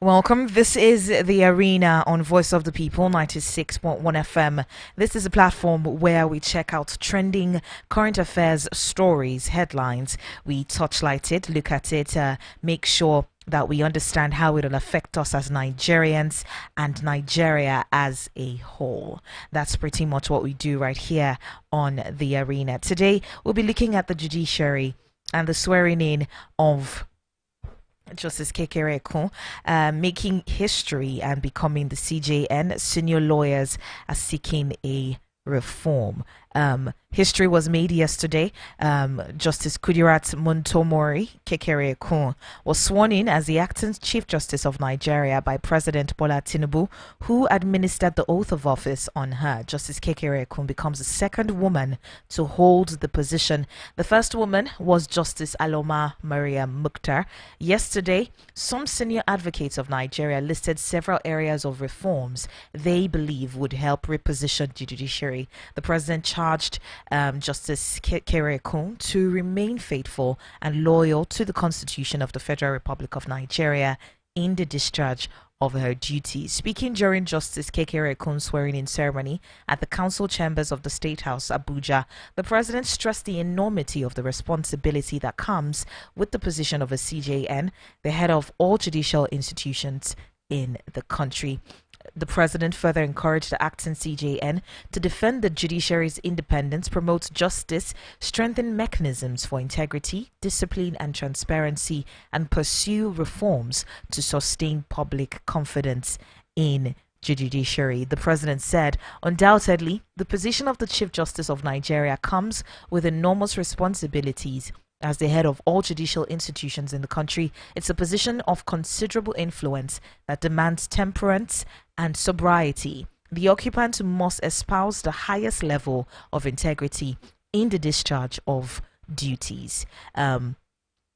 Welcome. This is the Arena on Voice of the People 96.1 FM. This is a platform where we check out trending current affairs stories, headlines. We touchlight it, look at it, make sure that we understand how it will affect us as Nigerians and Nigeria as a whole. That's pretty much what we do right here on the Arena. Today, we'll be looking at the judiciary and the swearing in of Justice Kekere Ekun, making history and becoming the CJN. Senior lawyers are seeking a reform. History was made yesterday. Justice Kudirat Muntomori Kekere Ekun was sworn in as the acting Chief Justice of Nigeria by President Bola Tinubu, who administered the oath of office on her. Justice Kekere Ekun becomes the second woman to hold the position. The first woman was Justice Aloma Maria Mukhtar. Yesterday, some senior advocates of Nigeria listed several areas of reforms they believe would help reposition the judiciary. The president charged Justice Kekere Ekun to remain faithful and loyal to the Constitution of the Federal Republic of Nigeria in the discharge of her duties. Speaking during Justice Kekere Ekun's swearing-in ceremony at the council chambers of the State House, Abuja, the president stressed the enormity of the responsibility that comes with the position of a CJN, the head of all judicial institutions in the country. The president further encouraged the acting CJN to defend the judiciary's independence, promote justice, strengthen mechanisms for integrity, discipline, and transparency, and pursue reforms to sustain public confidence in the judiciary. The president said, undoubtedly, the position of the Chief Justice of Nigeria comes with enormous responsibilities. As the head of all judicial institutions in the country, it's a position of considerable influence that demands temperance and sobriety. The occupant must espouse the highest level of integrity in the discharge of duties.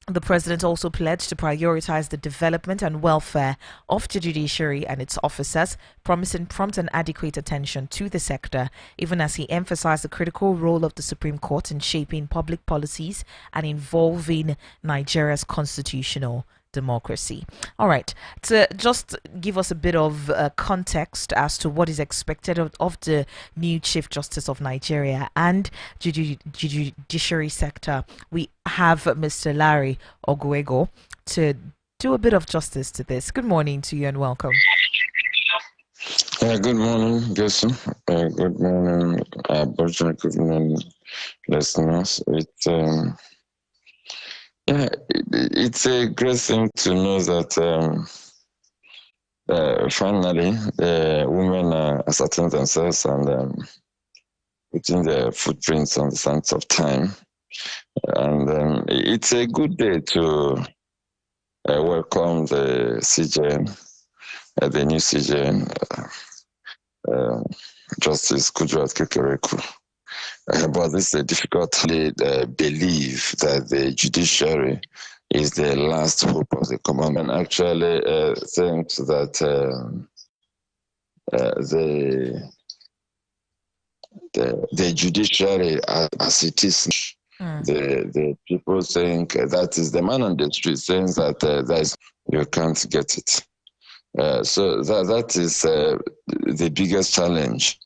The president also pledged to prioritize the development and welfare of the judiciary and its officers, promising prompt and adequate attention to the sector, even as he emphasized the critical role of the Supreme Court in shaping public policies and involving Nigeria's constitutional democracy. All right, to just give us a bit of context as to what is expected of the new Chief Justice of Nigeria and judiciary sector, we have Mr. Larry Oguego to do a bit of justice to this. Good morning to you and welcome. Good morning, Jason. Good morning, Bertrand. Good morning, listeners. It's a great thing to know that finally women are asserting themselves and putting their footprints on the sands of time. And it's a good day to welcome the CJN, the new CJN, Justice Kudrat Kekereku. But this is a difficult belief that the judiciary is the last hope of the commandment. Actually, thinks that the judiciary as it is, the people think that is the man on the street saying that you can't get it. So that is the biggest challenge.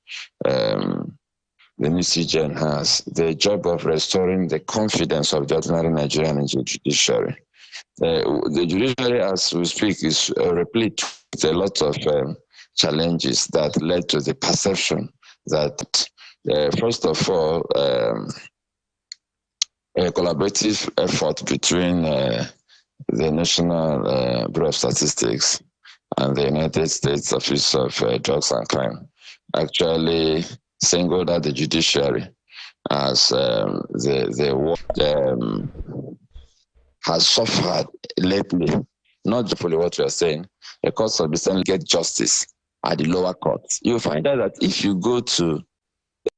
The new CJN has the job of restoring the confidence of the ordinary Nigerian in the judiciary. The judiciary, as we speak, is replete with a lot of challenges that led to the perception that, first of all, a collaborative effort between the National Bureau of Statistics and the United States Office of Drugs and Crime actually singled out the judiciary as has suffered lately, not just for what we are saying, a court of recently get justice at the lower courts. You find out that if you go to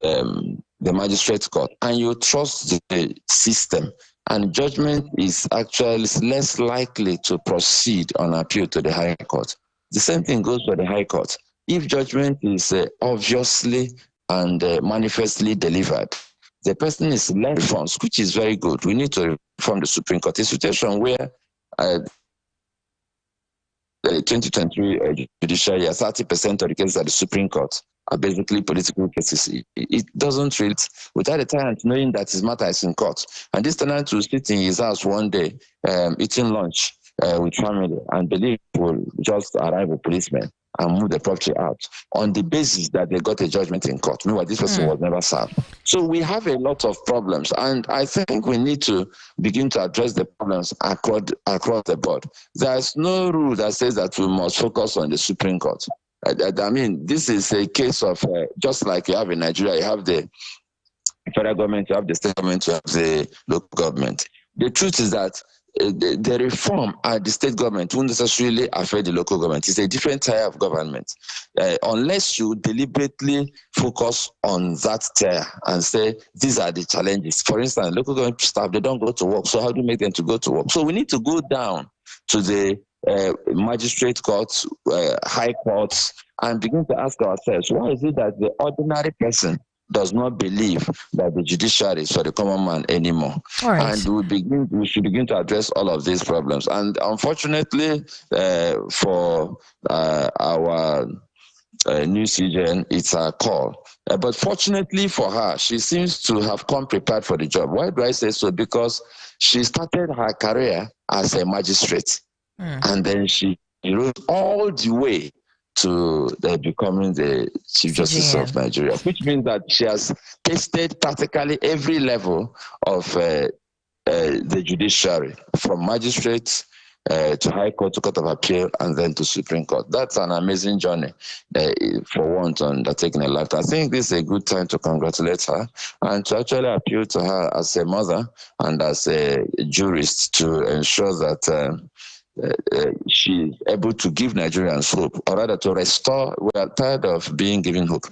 the magistrate court and you trust the system, and judgment is actually less likely to proceed on appeal to the higher court. The same thing goes for the high court. If judgment is obviously and manifestly delivered, the person is led reforms, which is very good. We need to reform the Supreme Court. A situation where the 2023 judiciary, 30% of the cases at the Supreme Court are basically political cases. It doesn't really, without a tenant knowing that his matter is in court. And this tenant will sit in his house one day, eating lunch with family, and believe will just arrive a policeman and move the property out on the basis that they got a judgment in court. Meanwhile, this person was never served. So we have a lot of problems, and I think we need to begin to address the problems across the board. There's no rule that says that we must focus on the Supreme Court. I mean, this is a case of just like you have in Nigeria, you have the federal government, you have the state government, you have the local government. The truth is that the reform at the state government won't necessarily affect the local government. It's a different type of government. Unless you deliberately focus on that tier and say, these are the challenges. For instance, local government staff, they don't go to work. So how do you make them to go to work? So we need to go down to the magistrate courts, high courts, and begin to ask ourselves, why is it that the ordinary person does not believe that the judiciary is for the common man anymore? Right. And we should begin to address all of these problems. And unfortunately, for our new CGN, it's a call. But fortunately for her, she seems to have come prepared for the job. Why do I say so? Because she started her career as a magistrate, and then she rose all the way to becoming the Chief Justice of Nigeria, which means that she has tasted practically every level of the judiciary, from magistrate to High Court, to Court of Appeal, and then to Supreme Court. That's an amazing journey for one to undertake in a lifetime. I think this is a good time to congratulate her and to actually appeal to her as a mother and as a jurist to ensure that she's able to give Nigerians hope, or rather to restore. We are tired of being given hope.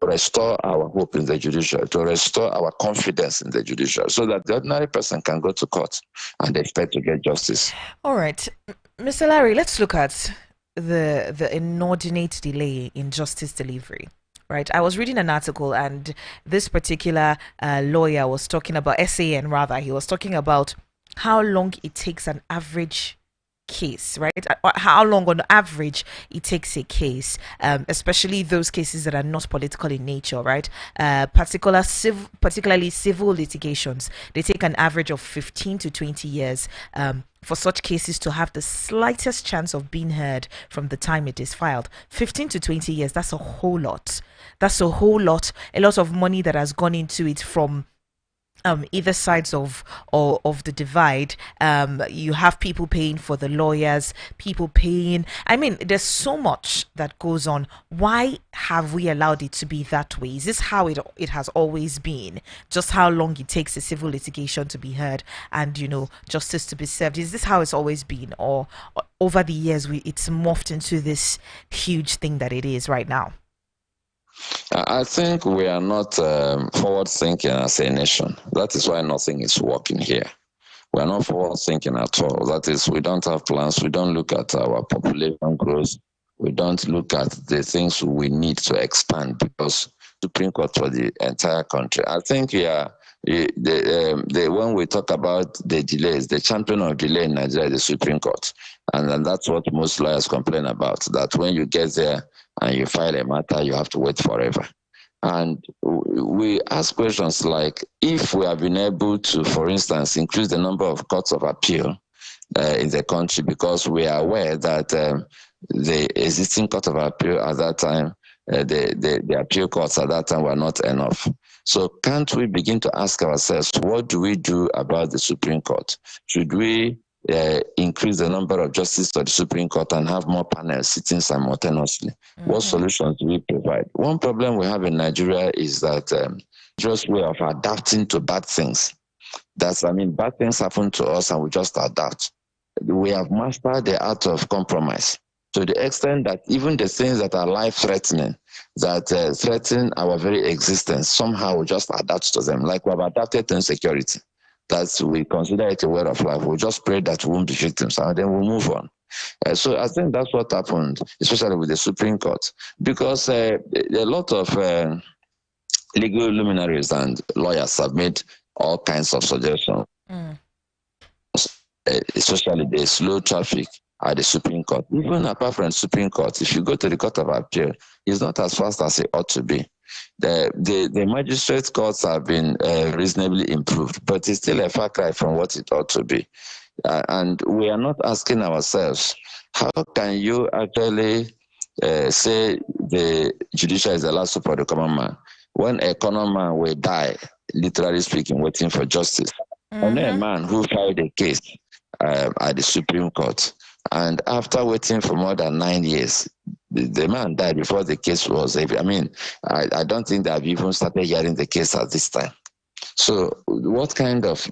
To restore our hope in the judiciary, to restore our confidence in the judiciary, so that the ordinary person can go to court and expect to get justice. All right, Mr. Larry, let's look at the inordinate delay in justice delivery. Right, I was reading an article, and this particular lawyer was talking about SAN. Rather, he was talking about how long it takes an average case, right? How long on average it takes a case, especially those cases that are not political in nature, right? Particularly civil litigations, they take an average of 15 to 20 years for such cases to have the slightest chance of being heard from the time it is filed. 15 to 20 years, that's a whole lot. That's a whole lot. A lot of money that has gone into it from either sides of the divide. You have people paying for the lawyers, people paying. I mean, there's so much that goes on. Why have we allowed it to be that way? Is this how it has always been? Just how long it takes a civil litigation to be heard and justice to be served? Is this how it's always been, or over the years it's morphed into this huge thing that it is right now? I think we are not forward thinking as a nation. That is why nothing is working here. We are not forward thinking at all. That is, we don't have plans. We don't look at our population growth. We don't look at the things we need to expand, because Supreme Court for the entire country. I think when we talk about the delays, the champion of delay in Nigeria is the Supreme Court. And that's what most lawyers complain about, that when you get there and you file a matter, you have to wait forever. And we ask questions like, if we have been able to, for instance, increase the number of courts of appeal in the country, because we are aware that the existing court of appeal at that time, the appeal courts at that time were not enough. So can't we begin to ask ourselves, what do we do about the Supreme Court? Should we increase the number of justices to the Supreme Court and have more panels sitting simultaneously? What solutions do we provide? One problem we have in Nigeria is that just way of adapting to bad things. Bad things happen to us and we just adapt. We have mastered the art of compromise to the extent that even the things that are life-threatening, that threaten our very existence, somehow we just adapt to them. Like we have adapted to insecurity. That we consider it a way of life. We'll just pray that we won't be victims, and then we'll move on. So I think that's what happened, especially with the Supreme Court, because a lot of legal luminaries and lawyers have made all kinds of suggestions, especially the slow traffic at the Supreme Court. Even apart from the Supreme Court, if you go to the Court of Appeal, it's not as fast as it ought to be. The magistrate courts have been reasonably improved, but it's still a far cry from what it ought to be. And we are not asking ourselves, how can you actually say the judiciary is the last hope of the common man when a common man will die, literally speaking, waiting for justice? I know a man who filed a case at the Supreme Court, and after waiting for more than 9 years, the man died before the case was. I don't think they've even started hearing the case at this time. So, what kind of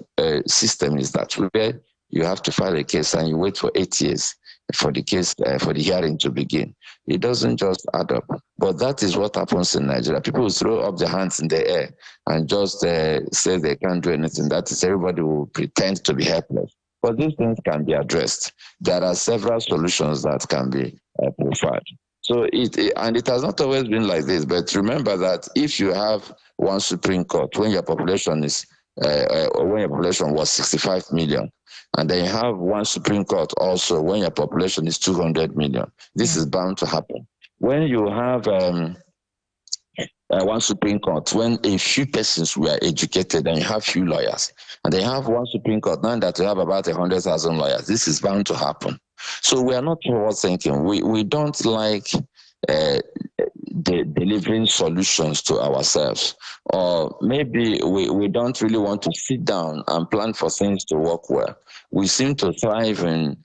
system is that, where you have to file a case and you wait for 8 years for the case, for the hearing to begin? It doesn't just add up. But that is what happens in Nigeria. People throw up their hands in the air and just say they can't do anything. That is, everybody will pretend to be helpless. But these things can be addressed. There are several solutions that can be preferred. So it has not always been like this. But remember that if you have one Supreme Court, when your population was 65 million, and then you have one Supreme Court also when your population is 200 million, this is bound to happen. When you have one Supreme Court, when a few persons were educated and you have few lawyers, and they have one Supreme Court now that you have about 100,000 lawyers, this is bound to happen. So we are not forward thinking. We don't like delivering solutions to ourselves, or maybe we don't really want to sit down and plan for things to work well. We seem to thrive in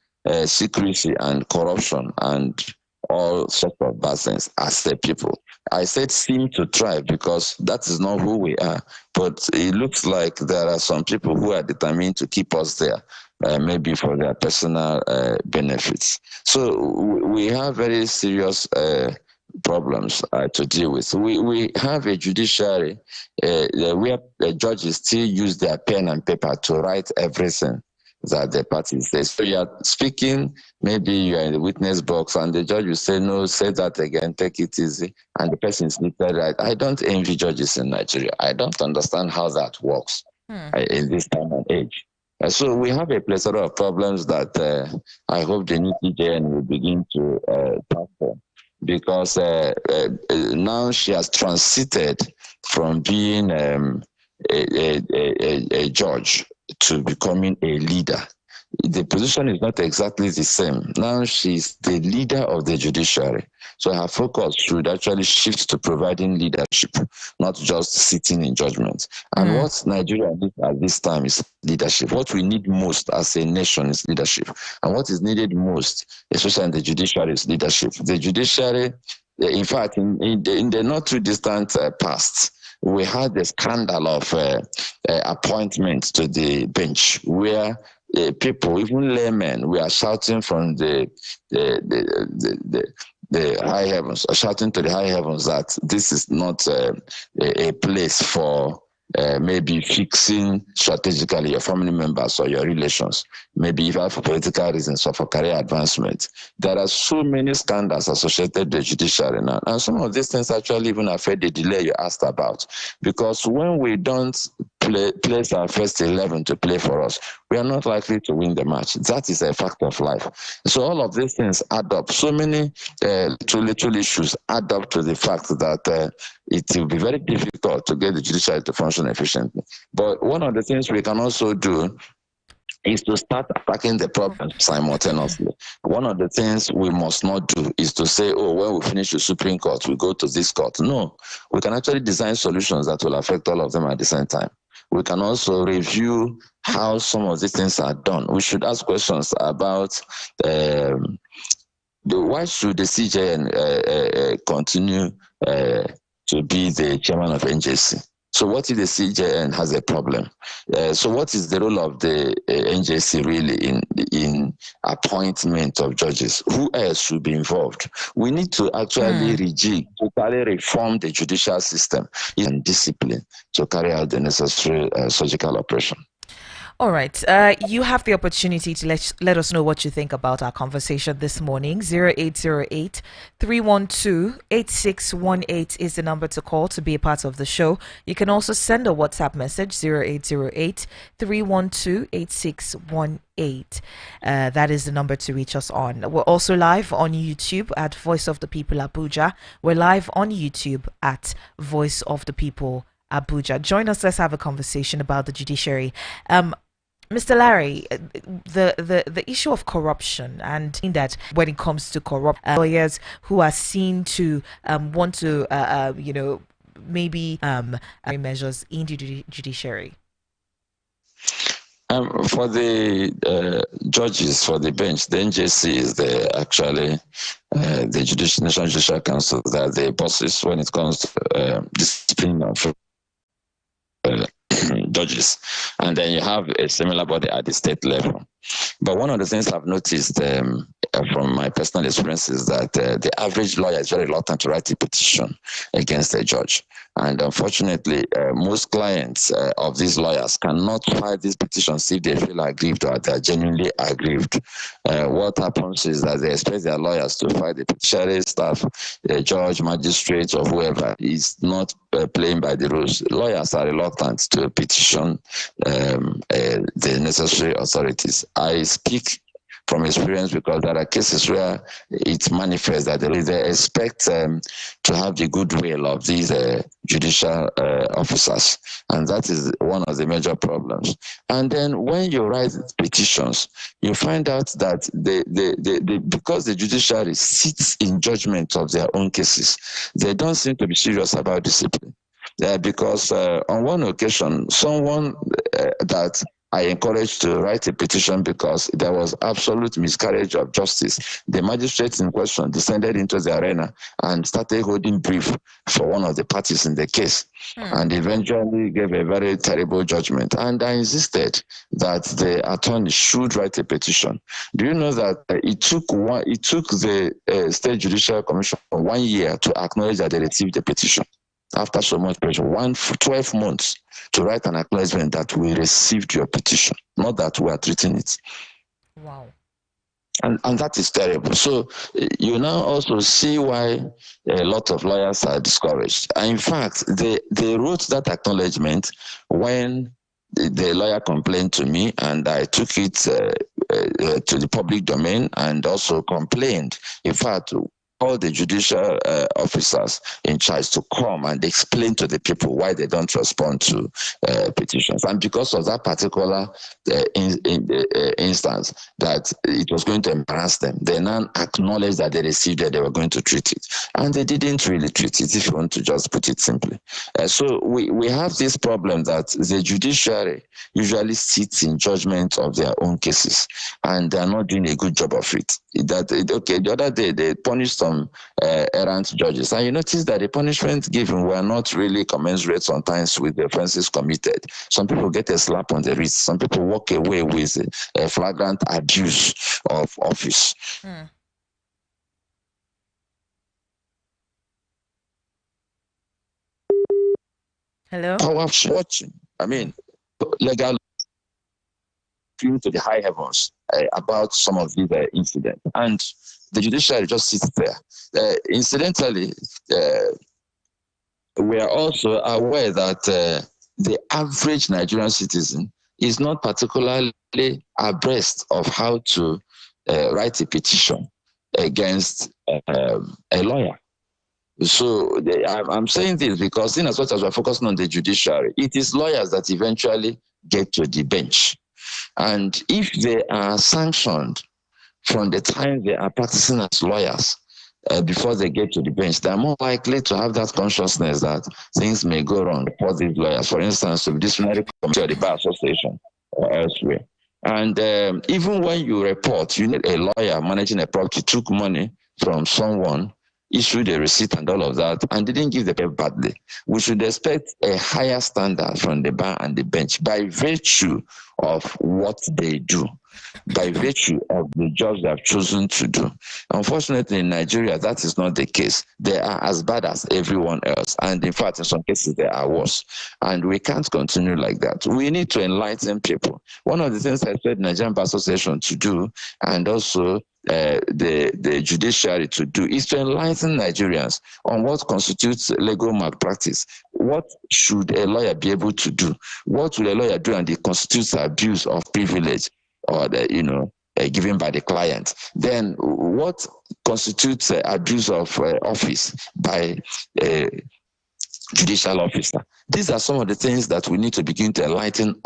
secrecy and corruption and all sorts of bad things as the people. I said seem to thrive because that is not who we are, but it looks like there are some people who are determined to keep us there, maybe for their personal benefits. So we have very serious problems to deal with. We have a judiciary where the judges still use their pen and paper to write everything that the parties say. So you are speaking, maybe you are in the witness box and the judge will say, no, say that again, take it easy. And the person is literally right. I don't envy judges in Nigeria. I don't understand how that works in this time and age. So we have a plethora of problems that I hope the new TJN will begin to tackle, because now she has transited from being a judge to becoming a leader. The position is not exactly the same. Now she's the leader of the judiciary. So her focus should actually shift to providing leadership, not just sitting in judgment. And what Nigeria needs at this time is leadership. What we need most as a nation is leadership. And what is needed most, especially in the judiciary, is leadership. The judiciary, in fact, in the not too distant past, we had the scandal of appointment to the bench where people, even laymen, we are shouting from the high heavens, shouting to the high heavens that this is not a place for maybe fixing strategically your family members or your relations, maybe even for political reasons or for career advancement. There are so many scandals associated with the judiciary now, and some of these things actually even affect the delay you asked about, because when we don't place our first 11 to play for us, we are not likely to win the match. That is a fact of life. So all of these things add up. So many little issues add up to the fact that it will be very difficult to get the judiciary to function efficiently. But one of the things we can also do is to start attacking the problem simultaneously. One of the things we must not do is to say, oh, when we finish the Supreme Court, we go to this court. No, we can actually design solutions that will affect all of them at the same time. We can also review how some of these things are done. We should ask questions about why should the CJN continue to be the chairman of NJC? So what if the CJN has a problem? So what is the role of the NJC really in appointment of judges? Who else should be involved? We need to actually totally reform the judicial system and discipline to carry out the necessary surgical operation. All right. You have the opportunity to let us know what you think about our conversation this morning. 0808-312-8618 is the number to call to be a part of the show. You can also send a WhatsApp message 0808-312-8618. That is the number to reach us on. We're also live on YouTube at Voice of the People Abuja. We're live on YouTube at Voice of the People Abuja. Join us. Let's have a conversation about the judiciary. Mr. Larry, the issue of corruption, and in that when it comes to corrupt lawyers who are seen to want to maybe measures in the judiciary. For the judges, for the bench, the NJC is actually the National Judicial Council. They are the bosses when it comes to discipline of judges, and then you have a similar body at the state level. But one of the things I've noticed from my personal experience is that the average lawyer is very reluctant to write a petition against a judge. And unfortunately, most clients of these lawyers cannot file these petitions if they feel aggrieved or they are genuinely aggrieved. What happens is that they expect their lawyers to file the judiciary staff, the judge, magistrate, or whoever is not playing by the rules. Lawyers are reluctant to petition the necessary authorities. I speak from experience because there are cases where it manifests that they expect to have the goodwill of these judicial officers, and that is one of the major problems. And then when you write petitions, you find out that because the judiciary sits in judgment of their own cases, they don't seem to be serious about discipline. Because on one occasion, someone that I encouraged to write a petition because there was absolute miscarriage of justice. The magistrate in question descended into the arena and started holding brief for one of the parties in the case, and eventually gave a very terrible judgment. And I insisted that the attorney should write a petition. Do you know that it took the State Judicial Commission 1 year to acknowledge that they received the petition? After so much pressure, 12 months to write an acknowledgement that we received your petition, not that we are treating it. Wow. And that is terrible. So you now also see why a lot of lawyers are discouraged. And in fact, they wrote that acknowledgement when the lawyer complained to me, and I took it to the public domain and also complained. In fact, all the judicial officers in charge to come and explain to the people why they don't respond to petitions. And because of that particular instance, that it was going to embarrass them, they now acknowledged that they received it, they were going to treat it. And they didn't really treat it, if you want to just put it simply. So we have this problem that the judiciary usually sits in judgment of their own cases, and they're not doing a good job of it. The other day they punished some errant judges, and you notice that the punishment given were not really commensurate sometimes with the offenses committed. Some people get a slap on the wrist, some people walk away with a flagrant abuse of office. Hello? I was watching, legal to the high heavens about some of these incidents, and the judiciary just sits there. Incidentally, we are also aware that the average Nigerian citizen is not particularly abreast of how to write a petition against a lawyer. So I'm saying this because in as much as we're focusing on the judiciary, it is lawyers that eventually get to the bench. And if they are sanctioned from the time they are practicing as lawyers before they get to the bench, they're more likely to have that consciousness that things may go wrong for these lawyers. For instance, the disciplinary committee or the bar association or elsewhere. And even when you report, you need a lawyer managing a property, took money from someone, issued a receipt and all of that, and didn't give the paper badly. We should expect a higher standard from the bar and the bench by virtue of what they do by virtue of the jobs they have chosen to do. Unfortunately, in Nigeria, that is not the case. They are as bad as everyone else. And in fact, in some cases, they are worse. And we can't continue like that. We need to enlighten people. One of the things I said Nigerian Bar Association to do, and also the judiciary to do, is to enlighten Nigerians on what constitutes legal malpractice. What should a lawyer be able to do? What will a lawyer do and it constitutes abuse of privilege or given by the client? Then what constitutes abuse of office by a judicial officer? These are some of the things that we need to begin to enlighten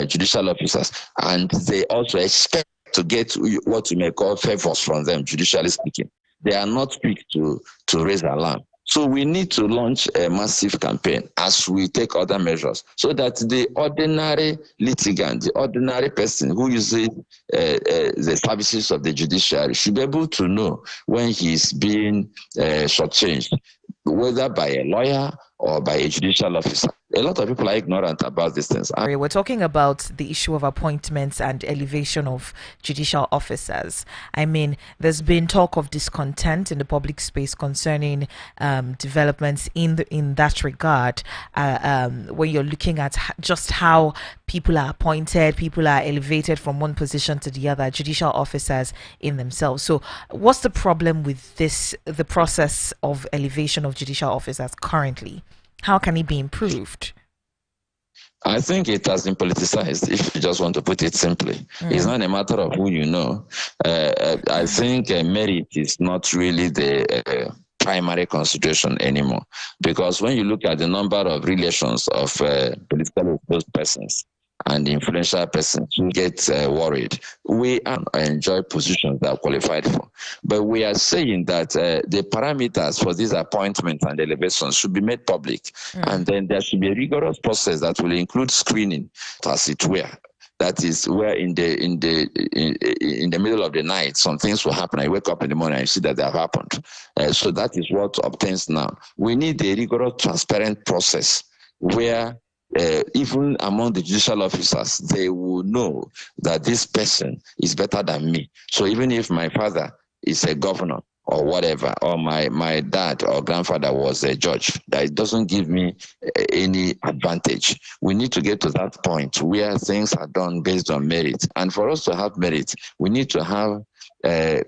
judicial officers, and they also expect to get what we may call favors from them, judicially speaking. They are not quick to raise alarm. So we need to launch a massive campaign as we take other measures so that the ordinary litigant, the ordinary person who uses the services of the judiciary should be able to know when he's being shortchanged, whether by a lawyer or by a judicial officer. A lot of people are ignorant about these things. We're talking about the issue of appointments and elevation of judicial officers. I mean, there's been talk of discontent in the public space concerning developments in that regard. When you're looking at just how people are appointed, people are elevated from one position to the other, judicial officers in themselves. So, what's the problem with the process of elevation of judicial officers currently? How can it be improved? I think it has been politicized, if you just want to put it simply. It's not a matter of who you know. I think merit is not really the primary consideration anymore. Because when you look at the number of relations of politically exposed persons and influential persons who get worried, we enjoy positions that are qualified for. But we are saying that the parameters for these appointments and elevations should be made public. And then there should be a rigorous process that will include screening, as it were. That is where in the middle of the night, some things will happen. I wake up in the morning and I see that they have happened. So that is what obtains now. We need a rigorous, transparent process where even among the judicial officers, they will know that this person is better than me. So even if my father is a governor or whatever, or my dad or grandfather was a judge, that doesn't give me any advantage. We need to get to that point where things are done based on merit. And for us to have merit, we need to have the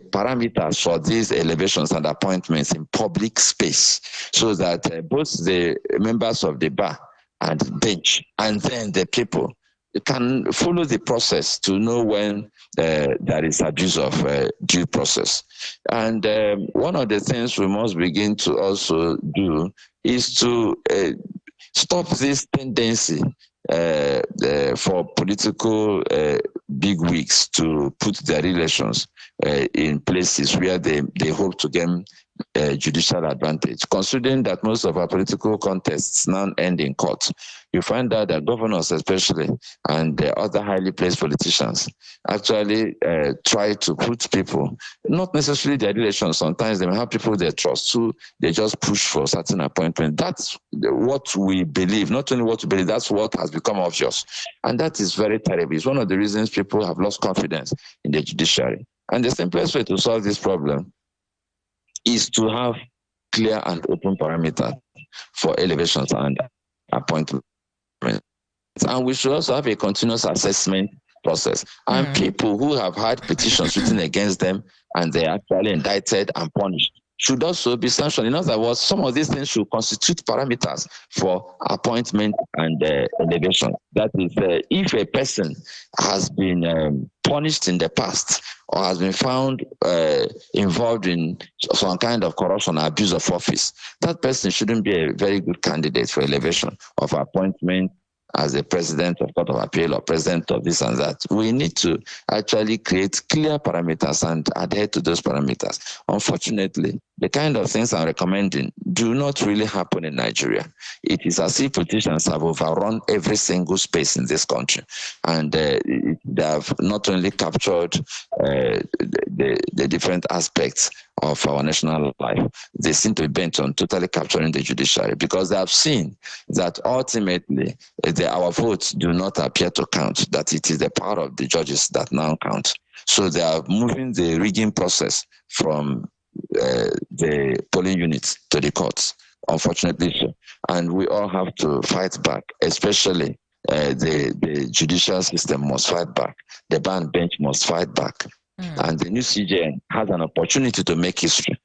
parameters for these elevations and appointments in public space so that both the members of the bar and bench and then the people can follow the process to know when there is abuse of due process. And one of the things we must begin to also do is to stop this tendency for political bigwigs to put their relations in places where they hope to gain judicial advantage. Considering that most of our political contests now end in court, you find out that governors especially and other highly placed politicians actually try to put people, not necessarily their relations, sometimes they may have people they trust, so they just push for certain appointment. That's what we believe, not only what we believe, that's what has become obvious. And that is very terrible. It's one of the reasons people have lost confidence in the judiciary. And the simplest way to solve this problem is to have clear and open parameters for elevations and appointments. And we should also have a continuous assessment process. And people who have had petitions written against them and they are actually indicted and punished should also be sanctioned. In other words, some of these things should constitute parameters for appointment and elevation. That is, if a person has been punished in the past or has been found involved in some kind of corruption or abuse of office, that person shouldn't be a very good candidate for elevation of appointment as a president of Court of Appeal or president of this and that. We need to actually create clear parameters and adhere to those parameters. Unfortunately, the kind of things I'm recommending do not really happen in Nigeria. It is as if politicians have overrun every single space in this country. And they have not only captured the different aspects of our national life. They seem to be bent on totally capturing the judiciary because they have seen that ultimately our votes do not appear to count, that it is the power of the judges that now count. So they are moving the rigging process from the polling units to the courts, unfortunately so. And we all have to fight back, especially the judicial system must fight back. The bench must fight back. And the new CJN has an opportunity to make history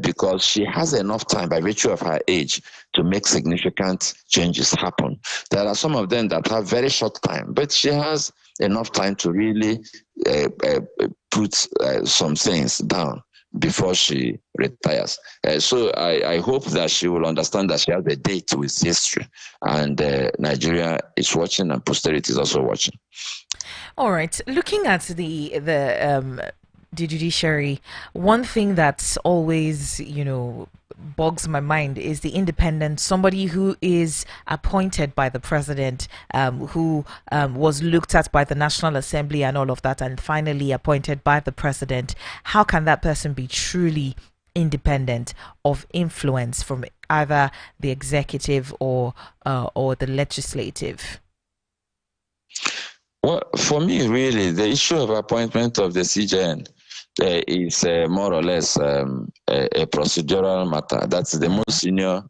because she has enough time by virtue of her age to make significant changes happen. There are some of them that have very short time, but she has enough time to really put some things down before she retires. So I hope that she will understand that she has a date with history, and Nigeria is watching and posterity is also watching. All right. Looking at the judiciary, one thing that's always, bogs my mind is the independent, somebody who is appointed by the president, who was looked at by the National Assembly and all of that, and finally appointed by the president. How can that person be truly independent of influence from either the executive or the legislative? Well, for me, really, the issue of appointment of the CJN is more or less a procedural matter. That's the most senior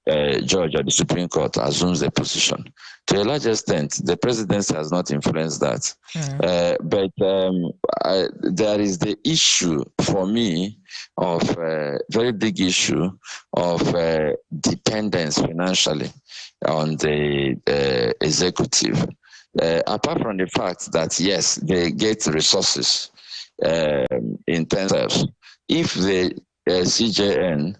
judge of the Supreme Court assumes the position. To a large extent, the presidency has not influenced that. But there is the issue for me of very big issue of dependence financially on the executive. Apart from the fact that, yes, they get resources in terms of, if the CJN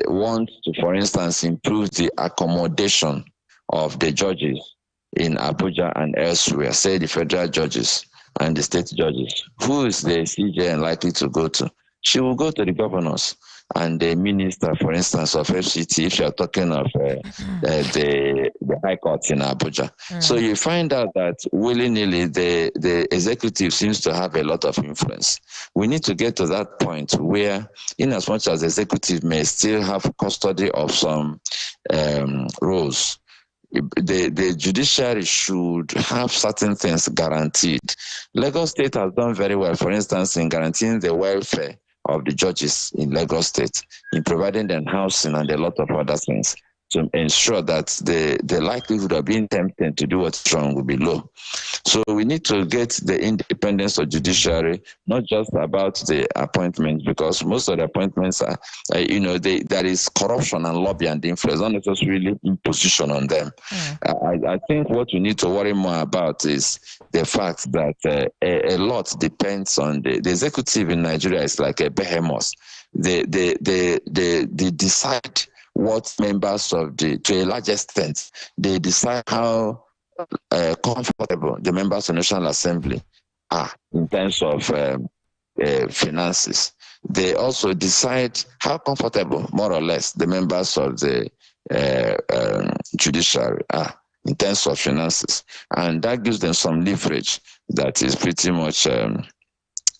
want to, for instance, improve the accommodation of the judges in Abuja and elsewhere, say the federal judges and the state judges, who is the CJN likely to go to? She will go to the governors and the minister, for instance, of FCT, if you're talking of the High Court in Abuja. So you find out that willy-nilly, the executive seems to have a lot of influence. We need to get to that point where, in as much as the executive may still have custody of some roles, the judiciary should have certain things guaranteed. Lagos State has done very well, for instance, in guaranteeing the welfare of the judges in Lagos State, in providing them housing and a lot of other things to ensure that the likelihood of being tempted to do what's wrong will be low. So we need to get the independence of judiciary, not just about the appointments, because most of the appointments are, there is corruption and lobby and influence, not necessarily imposition on them. I think what we need to worry more about is the fact that a lot depends on the executive in Nigeria is like a behemoth. They decide what members of to a large extent, they decide how comfortable the members of the National Assembly are in terms of finances. They also decide how comfortable, more or less, the members of the judiciary are in terms of finances. And that gives them some leverage that is pretty much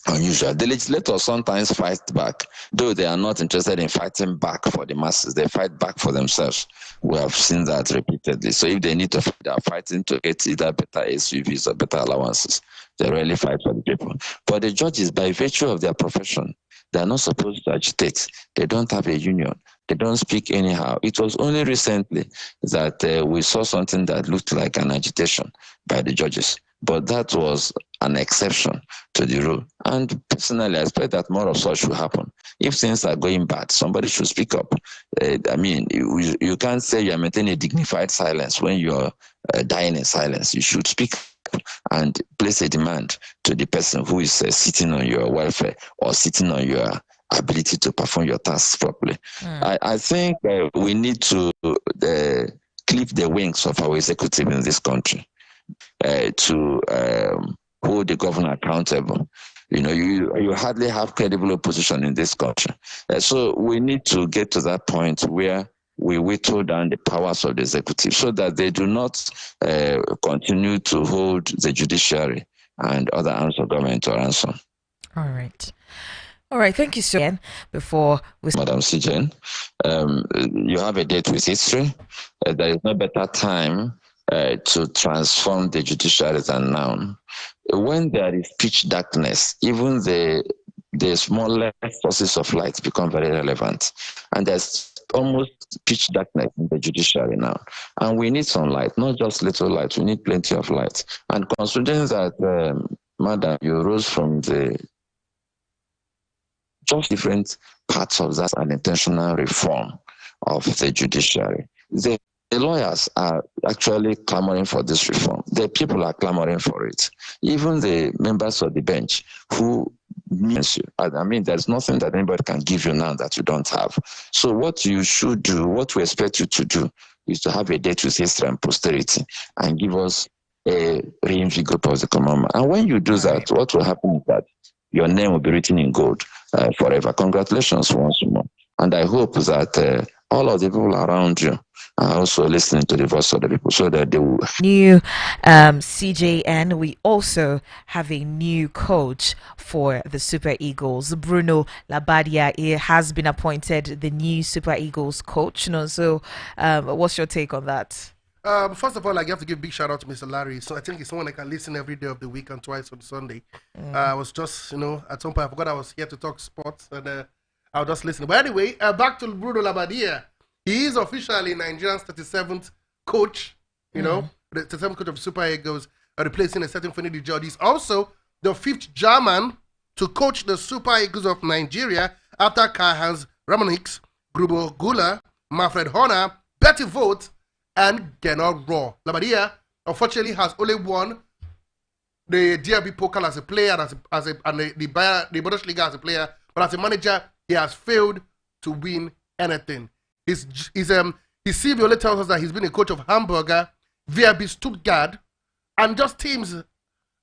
unusual. The legislators sometimes fight back, though they are not interested in fighting back for the masses. They fight back for themselves. We have seen that repeatedly. So if they need to fight, they are fighting to get either better SUVs or better allowances. They really fight for the people. But the judges, by virtue of their profession, they are not supposed to agitate. They don't have a union. They don't speak anyhow. It was only recently that we saw something that looked like an agitation by the judges. But that was an exception to the rule. And personally, I expect that more of such will happen. If things are going bad, somebody should speak up. You can't say you're maintaining a dignified silence when you're dying in silence. You should speak up and place a demand to the person who is sitting on your welfare or sitting on your ability to perform your tasks properly. I think we need to clip the wings of our executive in this country. To hold the governor accountable. You hardly have credible opposition in this country. So we need to get to that point where we whittle down the powers of the executive so that they do not continue to hold the judiciary and other arms of government to ransom. All right. All right, thank you so much. Before we Madam Sijen, you have a date with history. There is no better time to transform the judiciary than now. When there is pitch darkness, even the smallest sources of light become very relevant. And there's almost pitch darkness in the judiciary now. And we need some light, not just little light, we need plenty of light. And considering that, Madam, you rose from the just different parts of that an intentional reform of the judiciary. The lawyers are actually clamoring for this reform. The people are clamoring for it. Even the members of the bench who means you. I mean, there's nothing that anybody can give you now that you don't have. So what you should do, what we expect you to do, is to have a date with history and posterity and give us a reinvigorate of the commandment. And when you do that, what will happen is that your name will be written in gold forever. Congratulations once more. And I hope that all of the people around you are also listening to the voice of the people so that they will. New CJN, we also have a new coach for the Super Eagles. Bruno Labbadia has been appointed the new Super Eagles coach. So what's your take on that? First of all, I have to give a big shout out to Mr. Larry. So I think he's someone I can listen every day of the week and twice on Sunday. I was just, at some point I forgot I was here to talk sports and I was just listening. But anyway, back to Bruno Labbadia. He is officially Nigerian's 37th coach, the 37th coach of the Super Eagles, replacing a certain Finidi George. He's also the 5th German to coach the Super Eagles of Nigeria after Karl-Heinz Rummenigge, Grubo Gula, Manfred Horner, Betty Vogt, and Gernot Raw. Labbadia, unfortunately, has only won the DRB Pokal as a player and the Bundesliga as a player, but as a manager, he has failed to win anything. His CV only tells us that he's been a coach of Hamburger, VRB Stuttgart, and just teams,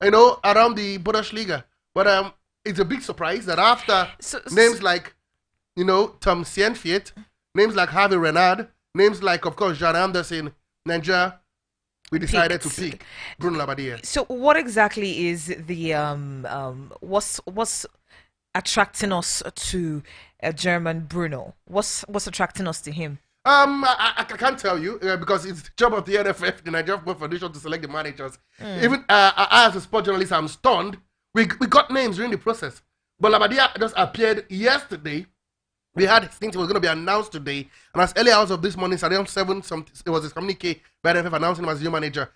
around the Bundesliga. But it's a big surprise that after names like, Tom Sienfiet, names like Harvey Renard, names like, of course, John Anderson, Nigeria, we decided to pick Bruno Labbadia. So what exactly is the what's attracting us to a German Bruno? What's attracting us to him? I can't tell you because it's the job of the NFF, the Nigerian Football Federation, to select the managers. Even I, as a sport journalist, I'm stunned. We got names during the process, but Labbadia just appeared yesterday. We had things was going to be announced today, and as early hours of this morning, around 7, it was a communique by the NFF announcing him as new manager.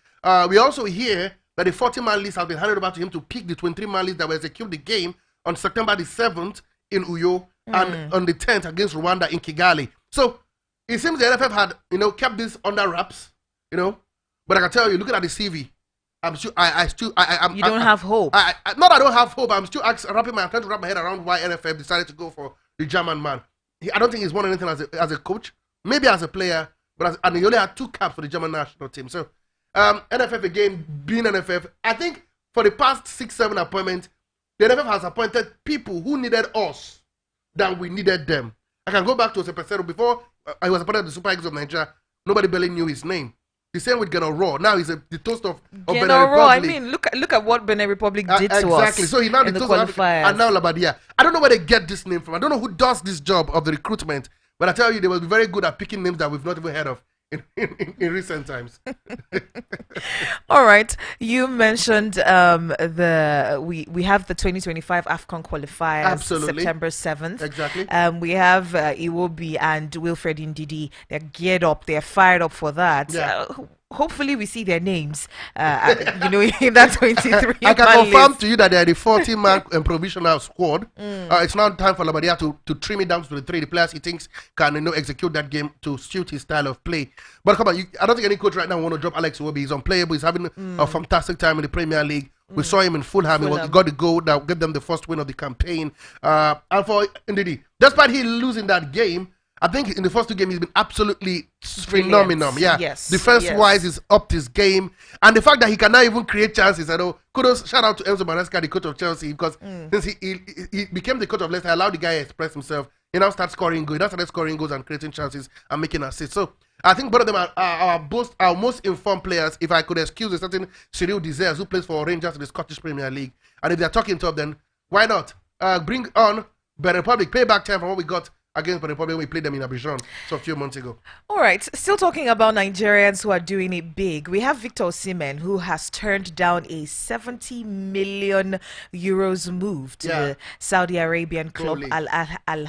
We also hear that the 40-man list has been handed over to him to pick the 23-man list that will execute the game on September the 7th in Uyo and on the 10th against Rwanda in Kigali. So it seems the NFF had, kept this under wraps, But I can tell you, looking at the CV, I'm still, You don't have hope. I don't have hope. I'm still trying to wrap my head around why NFF decided to go for the German man. I don't think he's won anything as a coach, maybe as a player, but and he only had 2 caps for the German national team. So NFF again, being NFF, I think for the past 6-7 appointments, the NFF has appointed people who needed us than we needed them. I can go back to Oseni before I was appointed the Super Eagles of Nigeria. Nobody barely knew his name. The same with Gernot Raw. Now he's the toast of Benin Republic. I mean, look at what Benin Republic did to us. Exactly. So he's now the toast of and now Labbadia. I don't know where they get this name from. I don't know who does this job of the recruitment, but I tell you, they will be very good at picking names that we've not even heard of in recent times. All right. You mentioned we have the 2025 AFCON qualifiers. Absolutely. September 7th. Exactly. We have Iwobi and Wilfred Ndidi. They're geared up. They're fired up for that. Yeah. Hopefully we see their names, in that 23. I can confirm to you that they are the 40-man provisional squad. It's now time for Labbadia to trim it down to the 3 players he thinks can execute that game to suit his style of play. But come on, I don't think any coach right now want to drop Alex Iwobi. He's unplayable. He's having a fantastic time in the Premier League. We saw him in Fulham. He got the goal that gave them the first win of the campaign. And for Ndidi, despite he losing that game, I think in the first 2 games he's been absolutely phenomenal. Yeah, yes. Defense-wise, he's upped his game, and the fact that he can now even create chances. I know. Kudos, shout out to Enzo Maresca, the coach of Chelsea, because since he became the coach of Leicester, allowed the guy to express himself. He now starts scoring goals. He now started scoring goals and creating chances and making assists. So I think both of them are our most informed players. If I could excuse a certain Cyril Desires who plays for Rangers in the Scottish Premier League, and if they're talking top, then why not bring on Benin Republic. Payback time from what we got against Benin Republic when we played them in Abidjan a few months ago. All right, still talking about Nigerians who are doing it big. We have Victor Osimhen, who has turned down a 70 million euros move to the Saudi Arabian club Al Ali.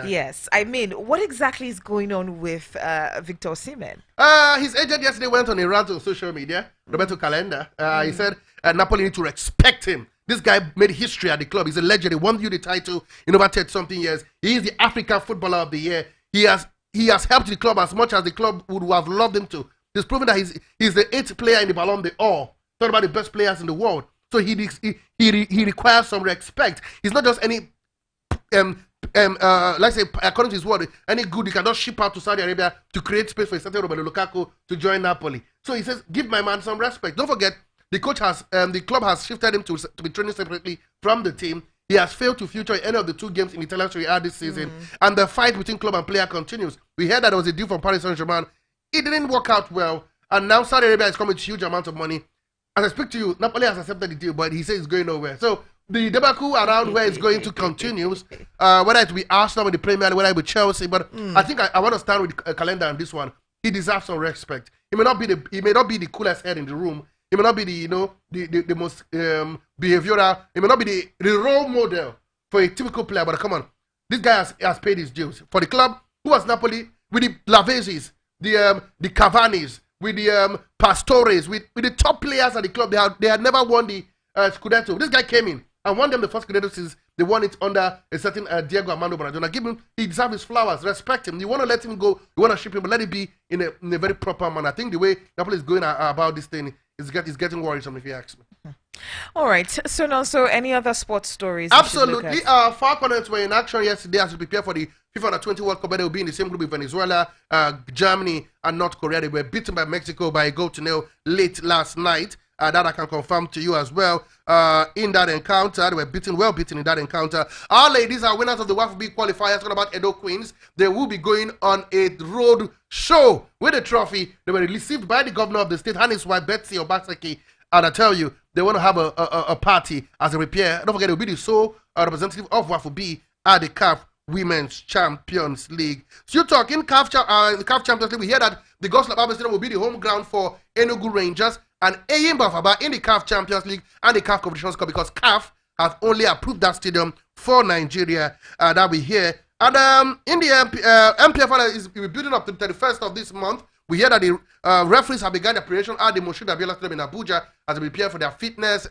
Yes, I mean, what exactly is going on with Victor Osimhen? His agent yesterday went on a rant on social media, Roberto Calenda. He said Napoli need to respect him. This guy made history at the club. He's a legend. He won you the title in over 30-something years. He is the African Footballer of the Year. He has helped the club as much as the club would have loved him to. He's proven that he's the 8th player in the Ballon d'Or. Talking about the best players in the world. So he requires some respect. He's not just any let's say, according to his word, any good you can just ship out to Saudi Arabia to create space for a certain Romelu Lukaku to join Napoli. So he says, give my man some respect. Don't forget, the club has shifted him to be training separately from the team. He has failed to feature in any of the 2 games in Italian Serie A this season, and the fight between club and player continues. We heard that there was a deal from Paris Saint-Germain. It didn't work out well, and now Saudi Arabia is coming with huge amount of money. As I speak to you, Napoli has accepted the deal, but he says it's going nowhere. So the debacle around where it's going to continues, whether it will be Arsenal with the Premier League, whether it will be Chelsea, but I think I want to stand with Calendar on this one. He deserves some respect. He may not be the coolest head in the room. He may not be the most behavioral. He may not be the role model for a typical player. But come on, this guy has paid his dues for the club. Who was Napoli with the Lavezis, the Cavanis, with the Pastores, with the top players at the club. They had never won the Scudetto. This guy came in and won them the first Scudetto since they won it under a certain Diego Armando Maradona. He deserves his flowers. Respect him. You want to let him go. You want to ship him, but let it be in a very proper manner. I think the way Napoli is going about this thing is getting worrisome, if you ask me. All right. So any other sports stories? Absolutely. Falcons were in action yesterday as we prepare for the FIFA Under-20 World Cup. They will be in the same group with Venezuela, Germany, and North Korea. They were beaten by Mexico by a 1-0 late last night. That I can confirm to you as well. In that encounter, they were well beaten in that encounter. Our ladies are winners of the WAFB qualifiers. Talking about Edo Queens, they will be going on a road show with a trophy. They were received by the governor of the state and his wife Betsy Obaseki. And I tell you, they want to have a party as a repair. Don't forget, it will be the sole representative of WAFB at the CAF Women's Champions League. So you're talking CAF Champions League. We hear that the Gospel of Stadium will be the home ground for Enugu Rangers and Eyimba Faba in the CAF Champions League and the CAF Competitions Cup, because CAF have only approved that stadium for Nigeria that we hear. And in the MPFL is building up to the 31st of this month. We hear that the referees have begun their preparation at the Moshood Abiola Stadium in Abuja as they prepare for their fitness,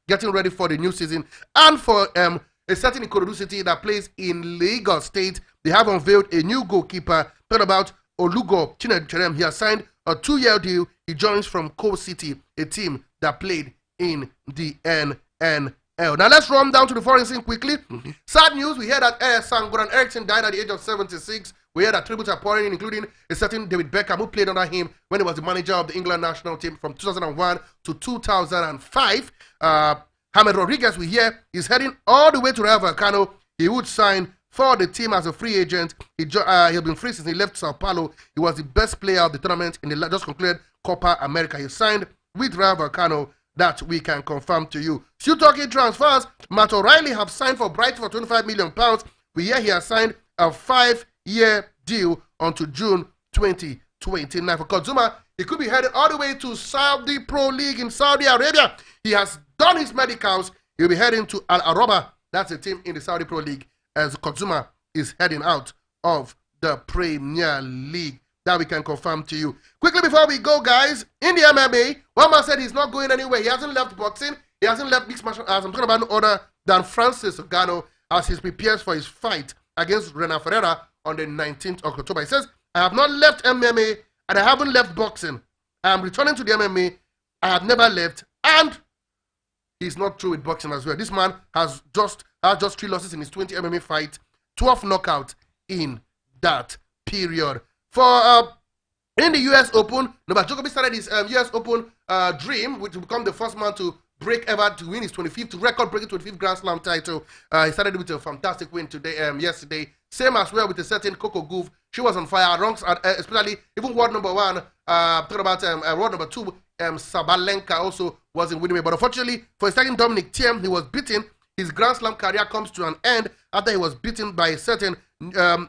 getting ready for the new season. And for a certain Ikorodu City that plays in Lagos State, they have unveiled a new goalkeeper. Talking about Olugo Chinecherem. He has signed a 2-year deal. He joins from Co City, a team that played in the NNL. Now let's run down to the foreign scene quickly. Sad news, we hear that Sanggoran Eriksson died at the age of 76. We hear that tributes are pouring in, including a certain David Beckham, who played under him when he was the manager of the England national team from 2001 to 2005. James Rodriguez, we hear, is heading all the way to Real Vallecano. He would sign for the team as a free agent. He'll been free since he left Sao Paulo. He was the best player of the tournament in the just concluded Copa America. He signed with Real Vallecano. That we can confirm to you. Still talking transfers, Matt O'Reilly have signed for Brighton for £25 million. We hear he has signed a 5-year deal until June 2029. For Kozuma, he could be headed all the way to Saudi Pro League in Saudi Arabia. He has done his medicals. He'll be heading to Al Araba. That's a team in the Saudi Pro League as Kozuma is heading out of the Premier League. That we can confirm to you. Quickly before we go, guys, in the MMA, one man said he's not going anywhere. He hasn't left boxing. He hasn't left mixed martial arts. I'm talking about no other than Francis Ngannou as he prepares for his fight against Renan Ferreira on the 19th of October. He says, I have not left MMA and I haven't left boxing. I am returning to the MMA. I have never left, and he's not through with boxing as well. This man has just 3 losses in his 20 MMA fight, 12 knockouts in that period. For in the US Open, Novak Djokovic started his US Open dream, which will become the first man to win his 25th record-breaking 25th Grand Slam title. He started with a fantastic win yesterday. Same as well with a certain Coco Gauff. She was on fire, especially even world number 1. Talking about world number 2, Sabalenka also was in winning. But unfortunately, for a second Dominic Thiem, he was beaten His Grand Slam career comes to an end after he was beaten by a certain Ben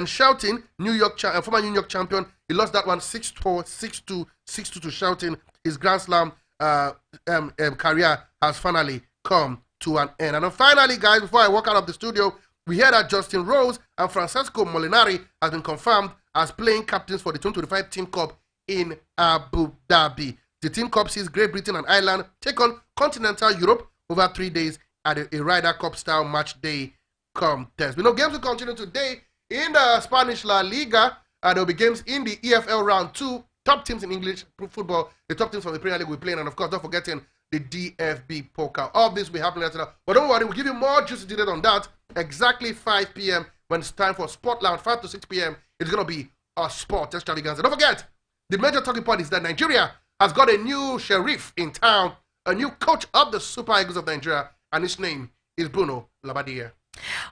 Shelton, former New York champion. He lost that one 6-4, 6-2, 6-2 to Shelton. His Grand Slam career has finally come to an end. And then finally, guys, before I walk out of the studio, we hear that Justin Rose and Francesco Molinari has been confirmed as playing captains for the 2025 Team Cup in Abu Dhabi. The Team Cup sees Great Britain and Ireland take on continental Europe over 3 days at a Ryder Cup style match day contest. We know games will continue today in the Spanish La Liga. There will be games in the EFL round 2. Top teams in English football, the top teams from the Premier League will be playing, and of course, don't forgetting the DFB Pokal. All this will happen later. But don't worry, we'll give you more juicy details on that exactly 5 p.m. when it's time for Sport Lounge. 5 to 6 p.m. It's going to be a sport extravaganza. Don't forget, the major talking point is that Nigeria has got a new sheriff in town, a new coach of the Super Eagles of Nigeria, and his name is Bruno Labbadia.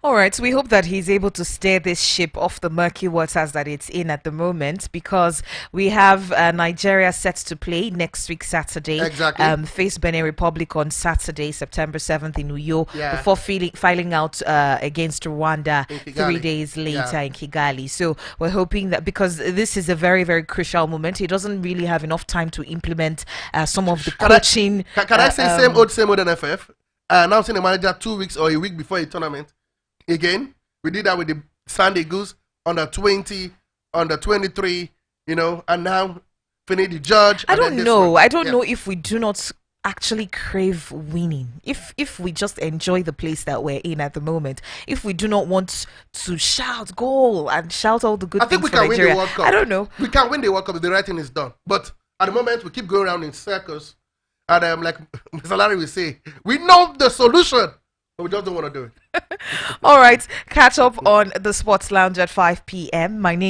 All right, so we hope that he's able to steer this ship off the murky waters that it's in at the moment, because we have Nigeria set to play next week Saturday. Exactly. Face Benin Republic on Saturday, September 7th in Uyo, before filing out against Rwanda 3 days later in Kigali. So we're hoping that, because this is a very, very crucial moment, he doesn't really have enough time to implement some of the coaching. Can I say same old NFF? Announcing the manager 2 weeks or a week before a tournament. Again, we did that with the Sunday Goose under 20, under 23, and now Finney the judge. I don't know. I don't know if we do not actually crave winning. If we just enjoy the place that we're in at the moment. If we do not want to shout goal and shout all the good things for Nigeria. I think we can win the World Cup. I don't know. We can win the World Cup if the right thing is done. But at the moment, we keep going around in circles. And like Mr. Larry will say, we know the solution, but we just don't want to do it. All right. Catch up on the Sports Lounge at 5 p.m. My name